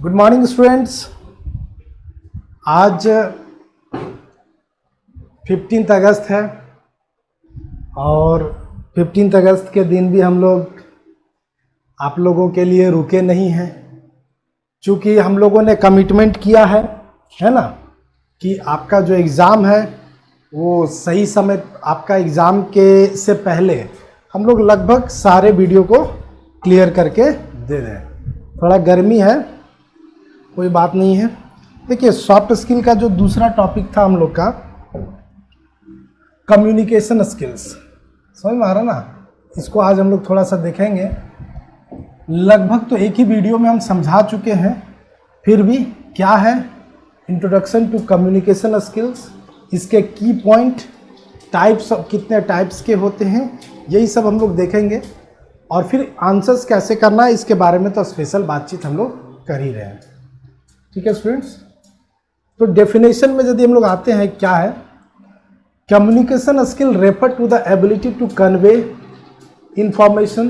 Good morning students. आज 15 अगस्त है और 15 अगस्त के दिन भी हम लोग आप लोगों के लिए रुके नहीं हैं, क्योंकि हम लोगों ने कमिटमेंट किया है ना, कि आपका जो एग्ज़ाम है वो सही समय, आपका एग्ज़ाम के से पहले हम लोग लगभग सारे वीडियो को क्लियर करके दे दें। थोड़ा गर्मी है, कोई बात नहीं है। देखिए, सॉफ्ट स्किल का जो दूसरा टॉपिक था हम लोग का, कम्युनिकेशन स्किल्स, समझ में आ रहा ना, इसको आज हम लोग थोड़ा सा देखेंगे। लगभग तो एक ही वीडियो में हम समझा चुके हैं, फिर भी क्या है इंट्रोडक्शन टू कम्युनिकेशन स्किल्स, इसके की पॉइंट, टाइप्स, कितने टाइप्स के होते हैं, यही सब हम लोग देखेंगे। और फिर आंसर्स कैसे करना है इसके बारे में तो स्पेशल बातचीत हम लोग कर ही रहे हैं। ठीक है स्टूडेंट्स, तो डेफिनेशन में यदि हम लोग आते हैं, क्या है communication skill? Refer to the ability to convey information,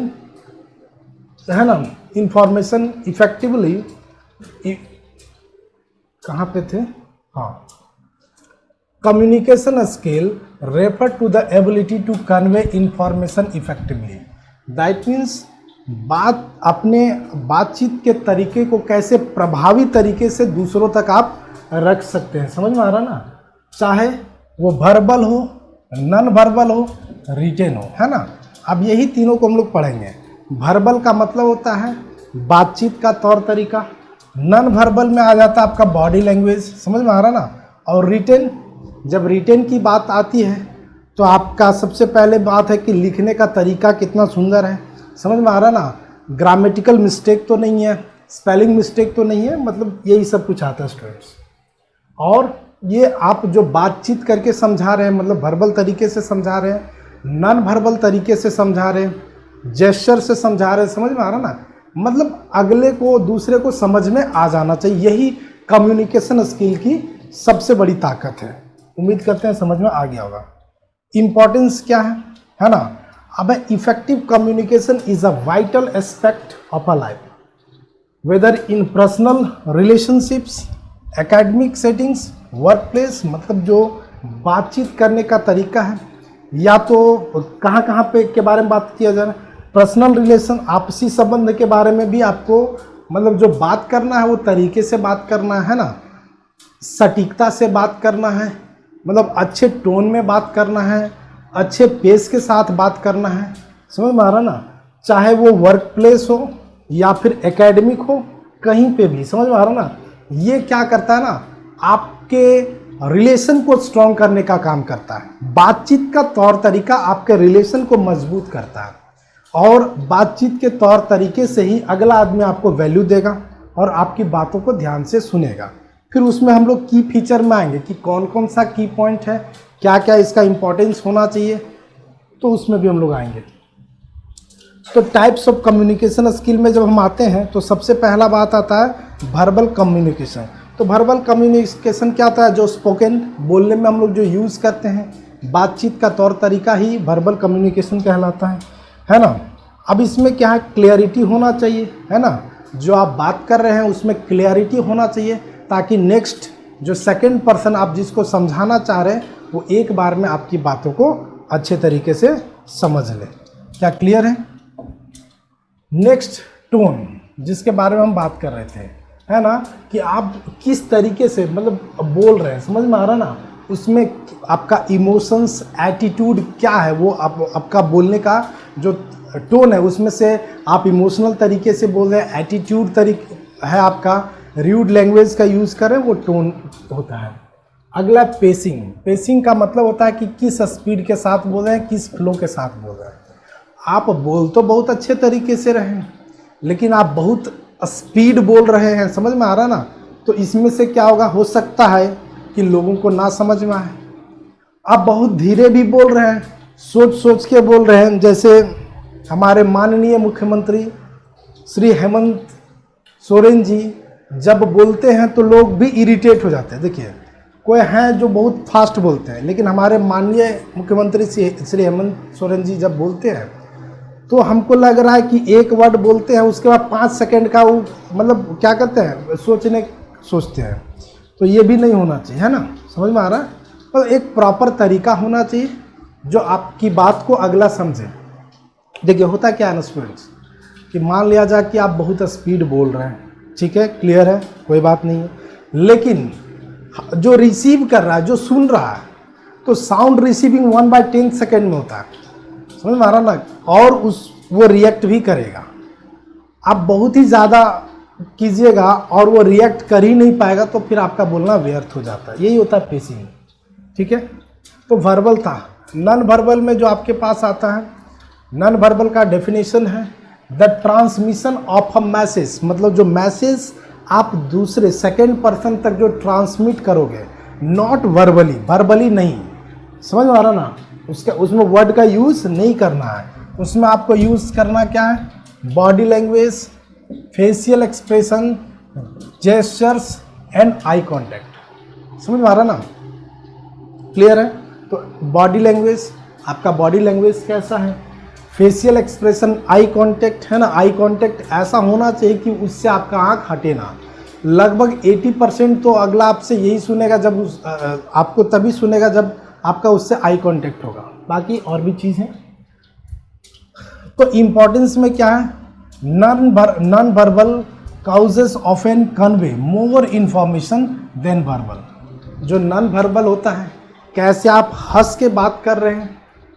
है ना, इंफॉर्मेशन इफेक्टिवली। कहाँ पे थे? हाँ, communication skill refer to the ability to convey information effectively. That means अपने बातचीत के तरीके को कैसे प्रभावी तरीके से दूसरों तक आप रख सकते हैं। समझ में आ रहा ना, चाहे वो वर्बल हो, नॉन वर्बल हो, रिटेन हो, है ना। अब यही तीनों को हम लोग पढ़ेंगे। वर्बल का मतलब होता है बातचीत का तौर तरीका, नॉन वर्बल में आ जाता है आपका बॉडी लैंग्वेज, समझ में आ रहा ना। और रिटेन, जब रिटेन की बात आती है तो आपका सबसे पहले बात है कि लिखने का तरीका कितना सुंदर है, समझ में आ रहा ना, ग्रामेटिकल मिस्टेक तो नहीं है, स्पेलिंग मिस्टेक तो नहीं है, मतलब यही सब कुछ आता है स्टूडेंट्स। और ये आप जो बातचीत करके समझा रहे हैं, मतलब वर्बल तरीके से समझा रहे हैं, नॉन वर्बल तरीके से समझा रहे हैं, जेस्चर से समझा रहे हैं, समझ में आ रहा ना, मतलब अगले को, दूसरे को समझ में आ जाना चाहिए। यही कम्युनिकेशन स्किल की सबसे बड़ी ताकत है। उम्मीद करते हैं समझ में आ गया होगा। इंपॉर्टेंस क्या है ना। अब effective communication is a vital aspect of a life, whether in personal relationships, academic settings, workplace. मतलब जो बातचीत करने का तरीका है, या तो कहाँ कहाँ पे के बारे में बात किया जा रहा है, पर्सनल रिलेशन, आपसी संबंध के बारे में भी आपको, मतलब जो बात करना है वो तरीके से बात करना है ना, सटीकता से बात करना है, मतलब अच्छे टोन में बात करना है, अच्छे पेस के साथ बात करना है, समझ में आ रहा ना। चाहे वो वर्क प्लेस हो या फिर एकेडमिक हो, कहीं पे भी, समझ में आ रहा ना। ये क्या करता है ना, आपके रिलेशन को स्ट्रॉन्ग करने का काम करता है। बातचीत का तौर तरीका आपके रिलेशन को मजबूत करता है, और बातचीत के तौर तरीके से ही अगला आदमी आपको वैल्यू देगा और आपकी बातों को ध्यान से सुनेगा। फिर उसमें हम लोग की फीचर में आएंगे कि कौन कौन सा की पॉइंट है, क्या क्या इसका इंपॉर्टेंस होना चाहिए, तो उसमें भी हम लोग आएंगे। तो टाइप्स ऑफ कम्युनिकेशन स्किल में जब हम आते हैं तो सबसे पहला बात आता है वर्बल कम्युनिकेशन। तो वर्बल कम्युनिकेशन क्या होता है? जो स्पोकन, बोलने में हम लोग जो यूज़ करते हैं, बातचीत का तौर तरीका ही वर्बल कम्युनिकेशन कहलाता है ना। अब इसमें क्या है, क्लियरिटी होना चाहिए, है ना। जो आप बात कर रहे हैं उसमें क्लियरिटी होना चाहिए, ताकि नेक्स्ट जो सेकंड पर्सन आप जिसको समझाना चाह रहे हैं वो एक बार में आपकी बातों को अच्छे तरीके से समझ ले। क्या क्लियर है? नेक्स्ट, टोन, जिसके बारे में हम बात कर रहे थे, है ना, कि आप किस तरीके से मतलब बोल रहे हैं, समझ में आ रहा ना। उसमें आपका इमोशंस, एटीट्यूड क्या है, वो आपका बोलने का जो टोन है, उसमें से आप इमोशनल तरीके से बोल रहे हैं, एटीट्यूड तरीका है आपका, र्यूड लैंग्वेज का यूज़ करें, वो टोन होता है। अगला पेसिंग। पेसिंग का मतलब होता है कि किस स्पीड के साथ बोल रहे हैं, किस फ्लो के साथ बोल रहे हैं। आप बोल तो बहुत अच्छे तरीके से रहे हैं, लेकिन आप बहुत स्पीड बोल रहे हैं, समझ में आ रहा ना, तो इसमें से क्या होगा, हो सकता है कि लोगों को ना समझ में आए। आप बहुत धीरे भी बोल रहे हैं, सोच सोच के बोल रहे हैं, जैसे हमारे माननीय मुख्यमंत्री श्री हेमंत सोरेन जी जब बोलते हैं तो लोग भी इरिटेट हो जाते हैं। देखिए, कोई हैं जो बहुत फास्ट बोलते हैं, लेकिन हमारे माननीय मुख्यमंत्री श्री हेमंत सोरेन जी जब बोलते हैं तो हमको लग रहा है कि एक वर्ड बोलते हैं, उसके बाद 5 सेकंड का वो मतलब क्या करते हैं, सोचते हैं। तो ये भी नहीं होना चाहिए, है ना, समझ में आ रहा है। तो एक प्रॉपर तरीका होना चाहिए जो आपकी बात को अगला समझे। देखिए होता क्या है ना स्टूडेंट्स, कि मान लिया जाए कि आप बहुत स्पीड बोल रहे हैं, ठीक है, क्लियर है, कोई बात नहीं है, लेकिन जो रिसीव कर रहा है, जो सुन रहा है, तो साउंड रिसीविंग 1/10 सेकेंड में होता है, समझ में आ रहा ना, और वो रिएक्ट भी करेगा। आप बहुत ही ज़्यादा कीजिएगा और वो रिएक्ट कर ही नहीं पाएगा, तो फिर आपका बोलना व्यर्थ हो जाता है। यही होता है पेसिंग, ठीक है। तो वर्बल था। नॉन वर्बल में जो आपके पास आता है, नॉन वर्बल का डेफिनेशन है the transmission of a message, मतलब जो मैसेज आप दूसरे सेकेंड पर्सन तक जो ट्रांसमिट करोगे, नॉट वर्बली, वर्बली नहीं, समझ में आ रहा ना, उसमें वर्ड का यूज़ नहीं करना है। उसमें आपको यूज़ करना क्या है, body language, facial expression, gestures and eye contact, समझ में आ रहा ना, क्लियर है। तो बॉडी लैंग्वेज, आपका बॉडी लैंग्वेज कैसा है, फेशियल एक्सप्रेशन, आई कांटेक्ट, है ना, आई कांटेक्ट ऐसा होना चाहिए कि उससे आपका आंख हटे ना। लगभग 80% तो अगला आपसे यही सुनेगा, जब आपको तभी सुनेगा जब आपका उससे आई कांटेक्ट होगा। बाकी और भी चीज़ है। तो इम्पोर्टेंस में क्या है, non verbal cues often convey more information than verbal. जो नॉन वर्बल होता है, कैसे आप हंस के बात कर रहे हैं,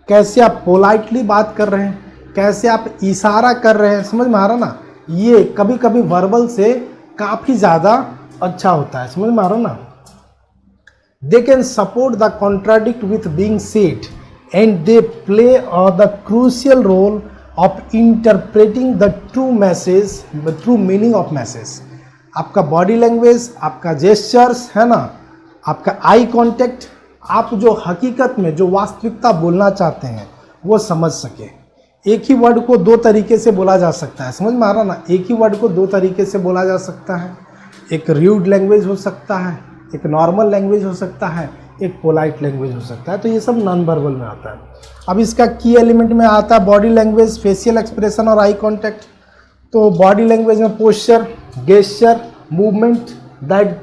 कैसे आप पोलाइटली बात कर रहे हैं, कैसे आप इशारा कर रहे हैं, समझ में आ रहा ना, ये कभी कभी वर्बल से काफ़ी ज़्यादा अच्छा होता है, समझ में आ रहा ना। They can support the contradict with being said and they play the crucial role of interpreting the true message, true meaning of message. आपका बॉडी लैंग्वेज, आपका जेस्चर्स, है ना, आपका आई कॉन्टेक्ट, आप जो हकीकत में जो वास्तविकता बोलना चाहते हैं वो समझ सके। एक ही वर्ड को दो तरीके से बोला जा सकता है, समझ में आ रहा ना, एक ही वर्ड को दो तरीके से बोला जा सकता है। एक र्यूड लैंग्वेज हो सकता है, एक नॉर्मल लैंग्वेज हो सकता है, एक पोलाइट लैंग्वेज हो सकता है। तो ये सब नॉन वर्बल में आता है। अब इसका की एलिमेंट में आता है बॉडी लैंग्वेज, फेशियल एक्सप्रेशन और आई कॉन्टैक्ट। तो बॉडी लैंग्वेज में posture, gesture, movement that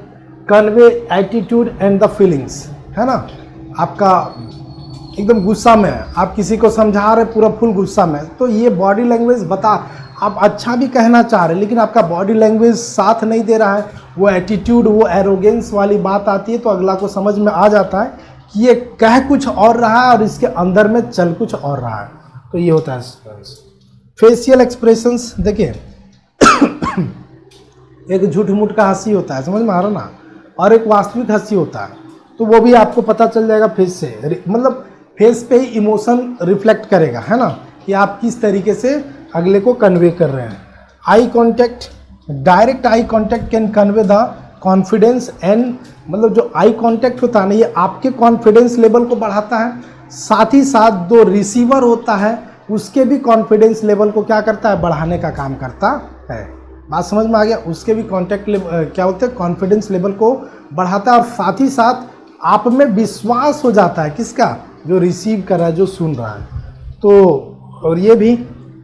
convey attitude and the feelings, है ना। आपका एकदम गुस्सा में है, आप किसी को समझा रहे पूरा फुल गुस्सा में, तो ये बॉडी लैंग्वेज बता, आप अच्छा भी कहना चाह रहे लेकिन आपका बॉडी लैंग्वेज साथ नहीं दे रहा है, वो एटीट्यूड, वो एरोगेंस वाली बात आती है, तो अगला को समझ में आ जाता है कि ये कह कुछ और रहा है और इसके अंदर में चल कुछ और रहा है। तो ये होता है फेशियल एक्सप्रेशंस। देखिए एक झूठ मूठ का हंसी होता है, समझ में आ रहा ना, और एक वास्तविक हंसी होता है, तो वो भी आपको पता चल जाएगा फेस से, मतलब फेस पे ही इमोशन रिफ्लेक्ट करेगा, है ना, कि आप किस तरीके से अगले को कन्वे कर रहे हैं। Eye contact, direct eye contact can convey the confidence and, मतलब जो आई कांटेक्ट होता है ना, ये आपके कॉन्फिडेंस लेवल को बढ़ाता है, साथ ही साथ जो रिसीवर होता है उसके भी कॉन्फिडेंस लेवल को क्या करता है, बढ़ाने का काम करता है। बात समझ में आ गया। उसके भी कॉन्टेक्ट क्या होते हैं, कॉन्फिडेंस लेवल को बढ़ाता है, और साथ ही साथ आप में विश्वास हो जाता है, किसका, जो रिसीव कर रहा है, जो सुन रहा है। तो और ये भी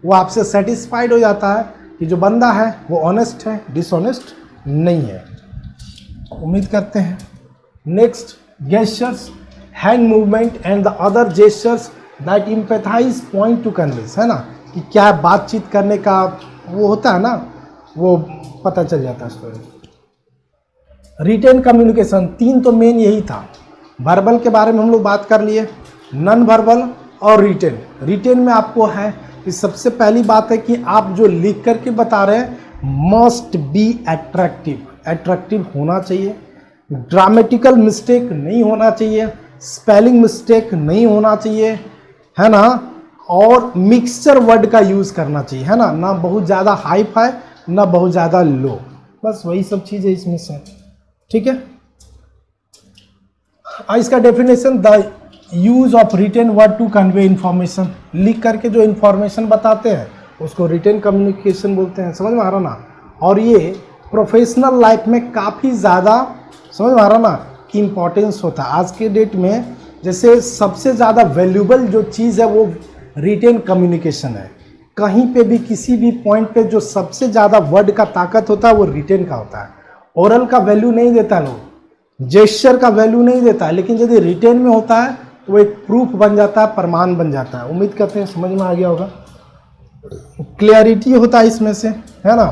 वो आपसे सेटिस्फाइड हो जाता है कि जो बंदा है वो ऑनेस्ट है, डिसऑनेस्ट नहीं है। उम्मीद करते हैं। Next, gestures, hand movement and the other gestures that empathise point to conveys, है ना, कि क्या बातचीत करने का वो होता है ना, वो पता चल जाता है स्टूडेंट। रिटेन कम्युनिकेशन, 3 तो मेन यही था। वर्बल के बारे में हम लोग बात कर लिए, नॉन वर्बल और रिटेन। रिटेन में आपको है कि सबसे पहली बात है कि आप जो लिख करके बता रहे हैं मस्ट बी एट्रैक्टिव, एट्रैक्टिव होना चाहिए, ड्रामेटिकल मिस्टेक नहीं होना चाहिए, स्पेलिंग मिस्टेक नहीं होना चाहिए, है ना, और मिक्सचर वर्ड का यूज़ करना चाहिए, है ना, ना बहुत ज़्यादा हाई फाई ना बहुत ज़्यादा लो, बस वही सब चीज़ें इसमें से, ठीक है। इसका definition, the use of written word to convey information, लिख करके जो इंफॉर्मेशन बताते हैं उसको रिटेन कम्युनिकेशन बोलते हैं, समझ में आ रहा ना। और ये प्रोफेशनल लाइफ में काफ़ी ज़्यादा, समझ में आ रहा ना, इम्पोर्टेंस होता है। आज के डेट में जैसे सबसे ज़्यादा वैल्यूबल जो चीज़ है वो रिटेन कम्युनिकेशन है। कहीं पे भी किसी भी पॉइंट पे जो सबसे ज़्यादा वर्ड का ताकत होता है वो रिटेन का होता है। ओरल का वैल्यू नहीं देता लोग, जेस्चर का वैल्यू नहीं देता है, लेकिन यदि रिटेन में होता है तो वो एक प्रूफ बन जाता है, प्रमाण बन जाता है। उम्मीद करते हैं समझ में आ गया होगा। क्लियरिटी होता है इसमें से, है ना,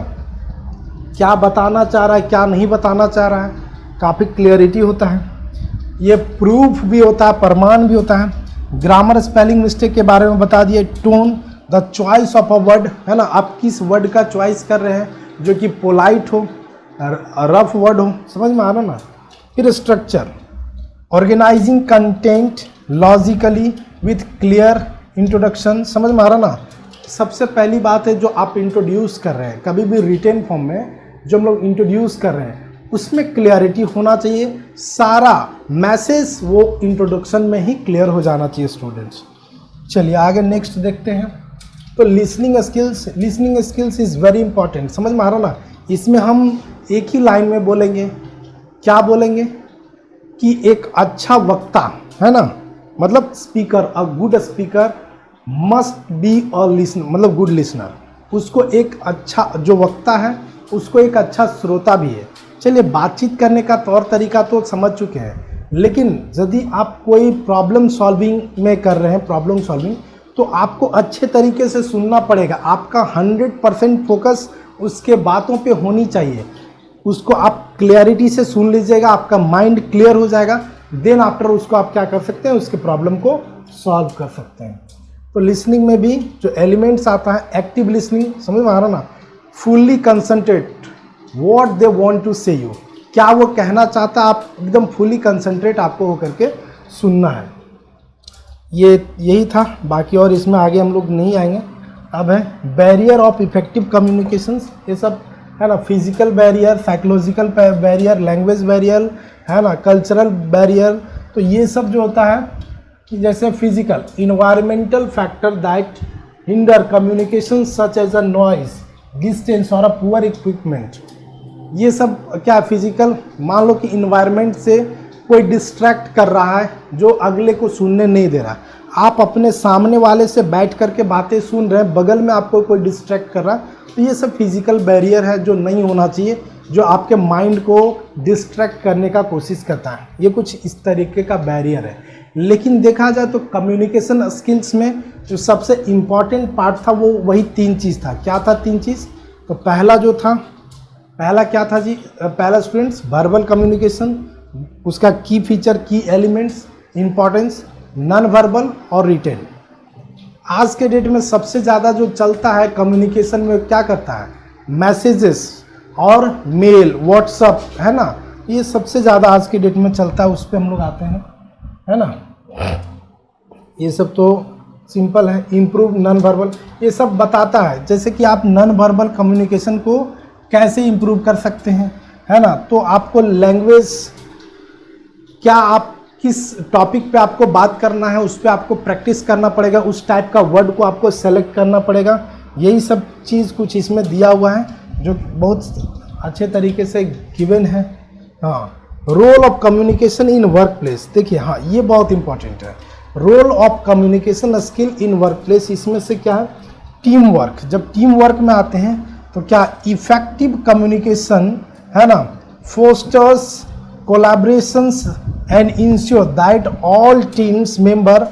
क्या बताना चाह रहा है क्या नहीं बताना चाह रहा है, काफ़ी क्लियरिटी होता है। ये प्रूफ भी होता है, प्रमाण भी होता है। ग्रामर स्पेलिंग मिस्टेक के बारे में बता दिए। Tone, the choice of a word, है ना, आप किस वर्ड का चॉइस कर रहे हैं जो कि पोलाइट हो, रफ वर्ड हो, समझ में आ रहा ना। फिर structure, organising content logically with clear introduction, समझ में आ रहा ना। सबसे पहली बात है जो आप इंट्रोड्यूस कर रहे हैं, कभी भी रिटेन फॉर्म में जो हम लोग इंट्रोड्यूस कर रहे हैं उसमें क्लियरिटी होना चाहिए। सारा मैसेज वो इंट्रोडक्शन में ही क्लियर हो जाना चाहिए स्टूडेंट्स। चलिए आगे नेक्स्ट देखते हैं। तो listening skills is very important, समझ में आ रहा ना। इसमें हम एक ही लाइन में बोलेंगे, क्या बोलेंगे कि एक अच्छा वक्ता, है ना, मतलब speaker, a good speaker must be a listener, मतलब गुड लिसनर। उसको एक अच्छा जो वक्ता है उसको एक अच्छा श्रोता भी है। चलिए बातचीत करने का तौर तरीका तो समझ चुके हैं, लेकिन यदि आप कोई प्रॉब्लम सॉल्विंग में कर रहे हैं, प्रॉब्लम सॉल्विंग, तो आपको अच्छे तरीके से सुनना पड़ेगा। आपका 100% फोकस उसके बातों पे होनी चाहिए। उसको आप क्लियरिटी से सुन लीजिएगा, आपका माइंड क्लियर हो जाएगा। देन आफ्टर उसको आप क्या कर सकते हैं, उसके प्रॉब्लम को सॉल्व कर सकते हैं। तो लिसनिंग में भी जो एलिमेंट्स आता है, एक्टिव लिसनिंग, समझ में आ रहा ना, fully concentrate what they want to say you, क्या वो कहना चाहता है, आप एकदम फुली कंसंट्रेट आपको होकर के सुनना है। ये यही था, बाकी और इसमें आगे हम लोग नहीं आएंगे। अब है बैरियर ऑफ इफेक्टिव कम्युनिकेशंस, ये सब है ना, physical barrier, psychological barrier, language barrier, है ना, कल्चरल बैरियर। तो ये सब जो होता है कि जैसे physical, environmental factor that hinder communication such as a noise, distance और अ पुअर इक्विपमेंट। ये सब क्या फिजिकल, मान लो कि इन्वायरमेंट से कोई डिस्ट्रैक्ट कर रहा है जो अगले को सुनने नहीं दे रहा। आप अपने सामने वाले से बैठ करके बातें सुन रहे हैं, बगल में आपको कोई डिस्ट्रैक्ट कर रहा है, तो ये सब फिजिकल बैरियर है जो नहीं होना चाहिए, जो आपके माइंड को डिस्ट्रैक्ट करने का कोशिश करता है। ये कुछ इस तरीके का बैरियर है। लेकिन देखा जाए तो कम्युनिकेशन स्किल्स में जो सबसे इम्पॉर्टेंट पार्ट था वो वही 3 चीज़ था। क्या था 3 चीज़? तो पहला जो था, पहला क्या था जी, पहला स्टूडेंट्स वर्बल कम्युनिकेशन, उसका की फीचर, की एलिमेंट्स, इंपॉर्टेंस, नॉन वर्बल और रिटेन। आज के डेट में सबसे ज़्यादा जो चलता है कम्युनिकेशन में क्या करता है, मैसेजेस और मेल, व्हाट्सअप, है ना, ये सबसे ज़्यादा आज के डेट में चलता है। उस पर हम लोग आते हैं, है ना। ये सब तो सिंपल है। इम्प्रूव नॉन वर्बल, ये सब बताता है जैसे कि आप नॉन वर्बल कम्युनिकेशन को कैसे इम्प्रूव कर सकते हैं, है ना। तो आपको लैंग्वेज, क्या आप किस टॉपिक पे आपको बात करना है उस पर आपको प्रैक्टिस करना पड़ेगा, उस टाइप का वर्ड को आपको सेलेक्ट करना पड़ेगा। यही सब चीज़ कुछ इसमें दिया हुआ है जो बहुत अच्छे तरीके से गिवन है। हाँ, role of communication in workplace, देखिए हाँ ये बहुत इंपॉर्टेंट है। Role of communication skill in workplace, इसमें से क्या है, टीम वर्क। जब टीम वर्क में आते हैं तो क्या इफेक्टिव कम्युनिकेशन, है ना, fosters collaborations and ensure that all teams member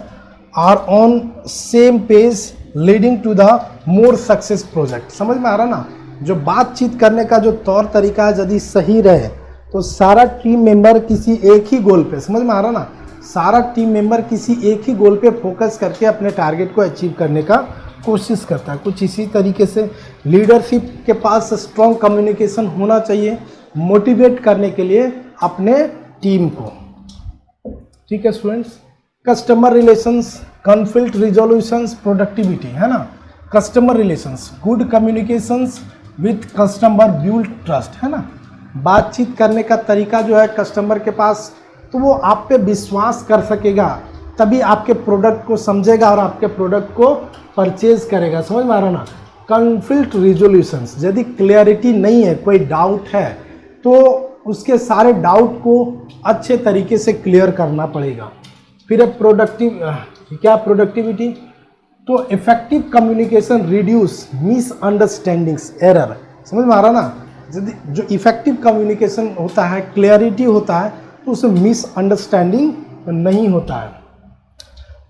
are on same page leading to the more success project. समझ में आ रहा ना, जो बातचीत करने का जो तौर तरीका है यदि सही रहे तो सारा टीम मेंबर किसी एक ही गोल पे, समझ में आ रहा ना, सारा टीम मेंबर किसी एक ही गोल पे फोकस करके अपने टारगेट को अचीव करने का कोशिश करता है। कुछ इसी तरीके से लीडरशिप के पास स्ट्रॉन्ग कम्युनिकेशन होना चाहिए मोटिवेट करने के लिए अपने टीम को। ठीक है students. Customer relations, conflict resolutions, productivity, है ना। Customer relations, good communications with customer build trust, है ना। बातचीत करने का तरीका जो है कस्टमर के पास, तो वो आप पे विश्वास कर सकेगा, तभी आपके प्रोडक्ट को समझेगा और आपके प्रोडक्ट को परचेज करेगा। समझ में आ रहा ना। कॉन्फ्लिक्ट रिजोल्यूशंस, यदि क्लियरिटी नहीं है, कोई डाउट है, तो उसके सारे डाउट को अच्छे तरीके से क्लियर करना पड़ेगा। फिर प्रोडक्टिविटी, तो effective communication reduce misunderstandings error, समझ में आ रहा ना। यदि जो इफेक्टिव कम्युनिकेशन होता है, क्लियरिटी होता है, तो उसमें मिसअंडरस्टैंडिंग नहीं होता है।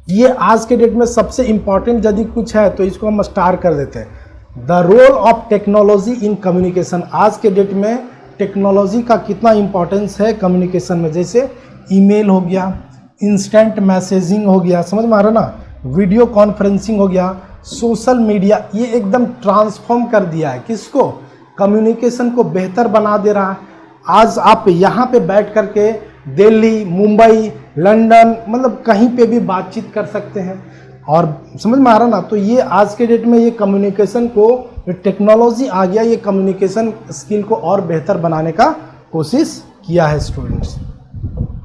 ये आज के डेट में सबसे इम्पॉर्टेंट यदि कुछ है तो इसको हम स्टार कर देते हैं। The role of technology in communication, आज के डेट में टेक्नोलॉजी का कितना इम्पोर्टेंस है कम्युनिकेशन में। जैसे ईमेल हो गया, इंस्टेंट मैसेजिंग हो गया, समझ में आ रहा ना, वीडियो कॉन्फ्रेंसिंग हो गया, सोशल मीडिया, ये एकदम ट्रांसफॉर्म कर दिया है किसको, कम्युनिकेशन को बेहतर बना दे रहा है। आज आप यहाँ पे बैठ करके दिल्ली, मुंबई, लंदन, मतलब कहीं पे भी बातचीत कर सकते हैं। और समझ में आ रहा ना, तो ये आज के डेट में ये कम्युनिकेशन को, टेक्नोलॉजी आ गया, ये कम्युनिकेशन स्किल को और बेहतर बनाने का कोशिश किया है स्टूडेंट्स।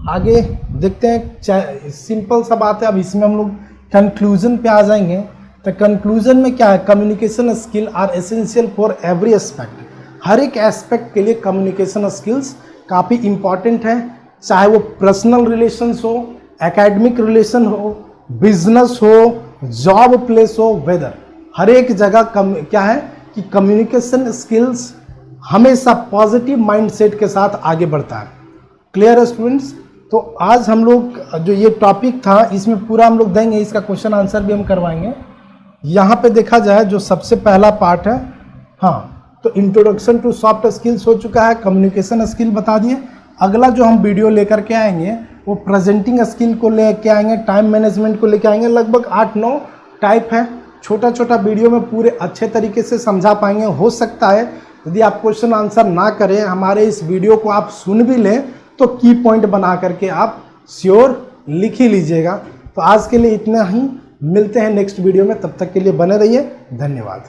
आगे देखते हैं, सिंपल सा बात है। अब इसमें हम लोग कंक्लूजन पे आ जाएंगे। तो कंक्लूजन में क्या है, communication skill are essential for every aspect, हर एक एस्पेक्ट के लिए कम्युनिकेशन स्किल्स काफ़ी इंपॉर्टेंट है। चाहे वो पर्सनल रिलेशंस हो, एकेडमिक रिलेशन हो, बिजनेस हो, जॉब प्लेस हो, वेदर, हर एक जगह क्या है कि कम्युनिकेशन स्किल्स हमेशा पॉजिटिव माइंडसेट के साथ आगे बढ़ता है। क्लियर है स्टूडेंट्स। तो आज हम लोग जो ये टॉपिक था इसमें पूरा हम लोग देंगे, इसका क्वेश्चन आंसर भी हम करवाएंगे। यहाँ पे देखा जाए जो सबसे पहला पार्ट है, हाँ, तो इंट्रोडक्शन टू सॉफ्ट स्किल्स हो चुका है, कम्युनिकेशन स्किल बता दिए। अगला जो हम वीडियो लेकर के आएंगे वो प्रेजेंटिंग स्किल को लेके आएंगे, टाइम मैनेजमेंट को लेके आएंगे। लगभग 8-9 टाइप है, छोटा छोटा वीडियो में पूरे अच्छे तरीके से समझा पाएंगे। हो सकता है यदि आप क्वेश्चन आंसर ना करें, हमारे इस वीडियो को आप सुन भी लें तो की पॉइंट बना करके आप श्योर लिख ही लीजिएगा। तो आज के लिए इतना ही, मिलते हैं नेक्स्ट वीडियो में, तब तक के लिए बने रहिए, धन्यवाद।